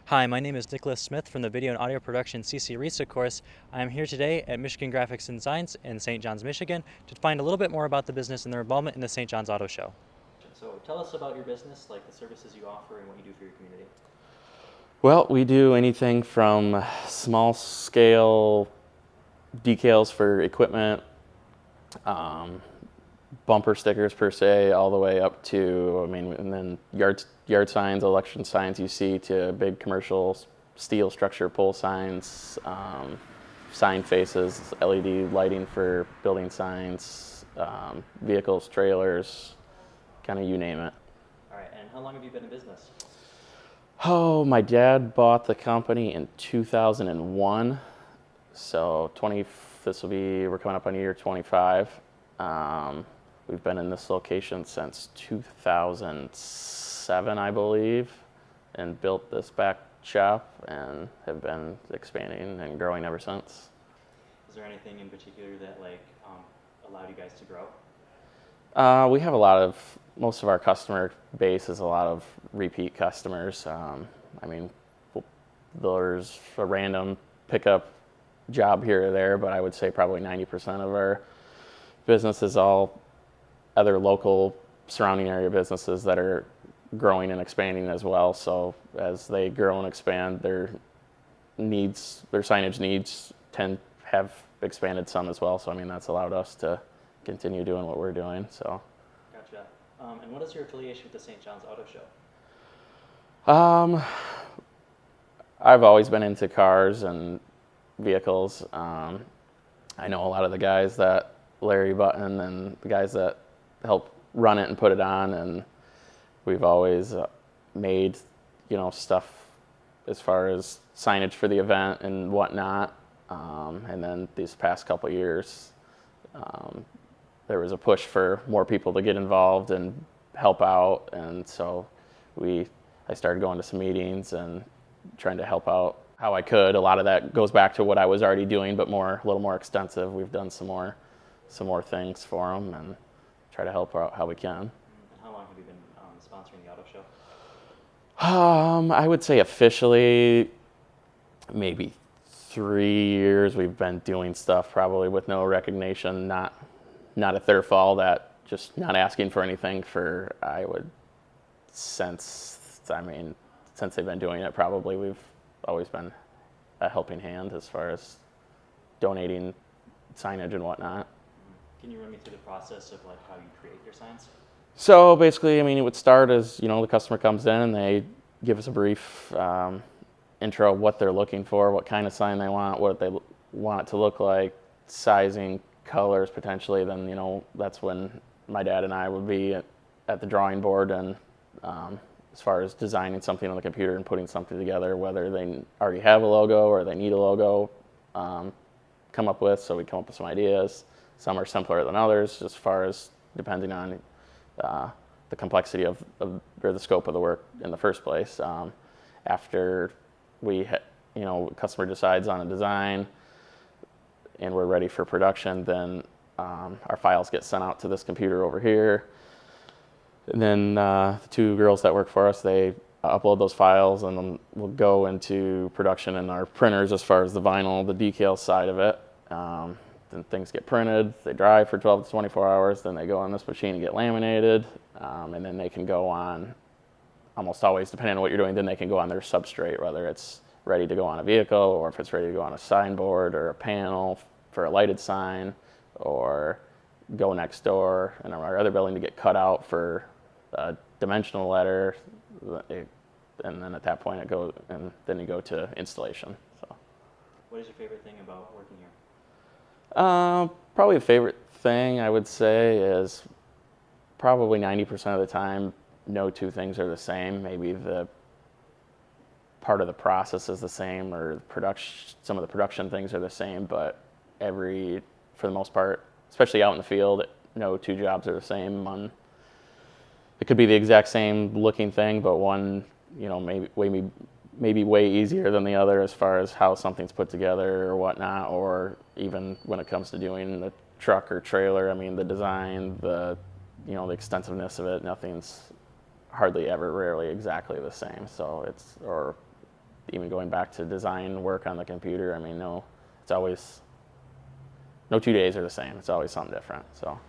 Hi, my name is Nicholas Smith from the Video and Audio Production CC RISA course. I'm here today at Michigan Graphics and Designs in St. John's, Michigan to find a little bit more about the business and their involvement in the St. John's Auto Show. So tell us about your business, like the services you offer and what you do for your community. Well, we do anything from small scale decals for equipment, um, bumper stickers per se, all the way up to, and then yard signs, election signs you see, to big commercial steel structure pole signs, sign faces, LED lighting for building signs, vehicles, trailers, kind of you name it. All right, and how long have you been in business? Oh, my dad bought the company in 2001. So we're coming up on year 25. We've been in this location since 2007, I believe, and built this back shop and have been expanding and growing ever since. Is there anything in particular that allowed you guys to grow? We have most of our customer base is a lot of repeat customers. There's a random pickup job here or there, but I would say probably 90% of our business is all other local surrounding area businesses that are growing and expanding as well. So as they grow and expand, their signage needs have expanded some as well. So that's allowed us to continue doing what we're doing. So. Gotcha. And what is your affiliation with the St. John's Auto Show? I've always been into cars and vehicles. I know a lot of the guys Larry Button and the guys that help run it and put it on, and we've always made, stuff as far as signage for the event and whatnot. And then these past couple of years, there was a push for more people to get involved and help out, and so I started going to some meetings and trying to help out how I could. A lot of that goes back to what I was already doing, but a little more extensive. We've done some more things for them and try to help out how we can. And how long have you been sponsoring the auto show? I would say officially maybe 3 years. We've been doing stuff probably with no recognition, not at their fault, that just not asking for anything for, since they've been doing it, probably we've always been a helping hand as far as donating signage and whatnot. Can you run me through the process of how you create your signs? So basically, it would start as, the customer comes in and they give us a brief intro of what they're looking for, what kind of sign they want, what they want it to look like, sizing, colors potentially. Then, that's when my dad and I would be at the drawing board and as far as designing something on the computer and putting something together, whether they already have a logo or they need a logo come up with. So we come up with some ideas. Some are simpler than others, as far as depending on the complexity or the scope of the work in the first place. After customer decides on a design and we're ready for production, then our files get sent out to this computer over here. And then the two girls that work for us, they upload those files, and then we'll go into production in our printers as far as the vinyl, the decal side of it. Then things get printed, they dry for 12 to 24 hours, then they go on this machine and get laminated, and then they can go on, almost always, depending on what you're doing, then they can go on their substrate, whether it's ready to go on a vehicle or if it's ready to go on a signboard or a panel for a lighted sign, or go next door in our other building to get cut out for a dimensional letter, and then at that point then you go to installation. So. What is your favorite thing about working here? Probably a favorite thing I would say is probably 90% of the time, no two things are the same. Maybe the part of the process is the same, or some of the production things are the same, but for the most part, especially out in the field, no two jobs are the same. It could be the exact same looking thing, but one, maybe way easier than the other as far as how something's put together or whatnot, or even when it comes to doing the truck or trailer, the design, the extensiveness of it, nothing's hardly ever rarely exactly the same. So even going back to design work on the computer, I mean, it's always, no 2 days are the same. It's always something different. So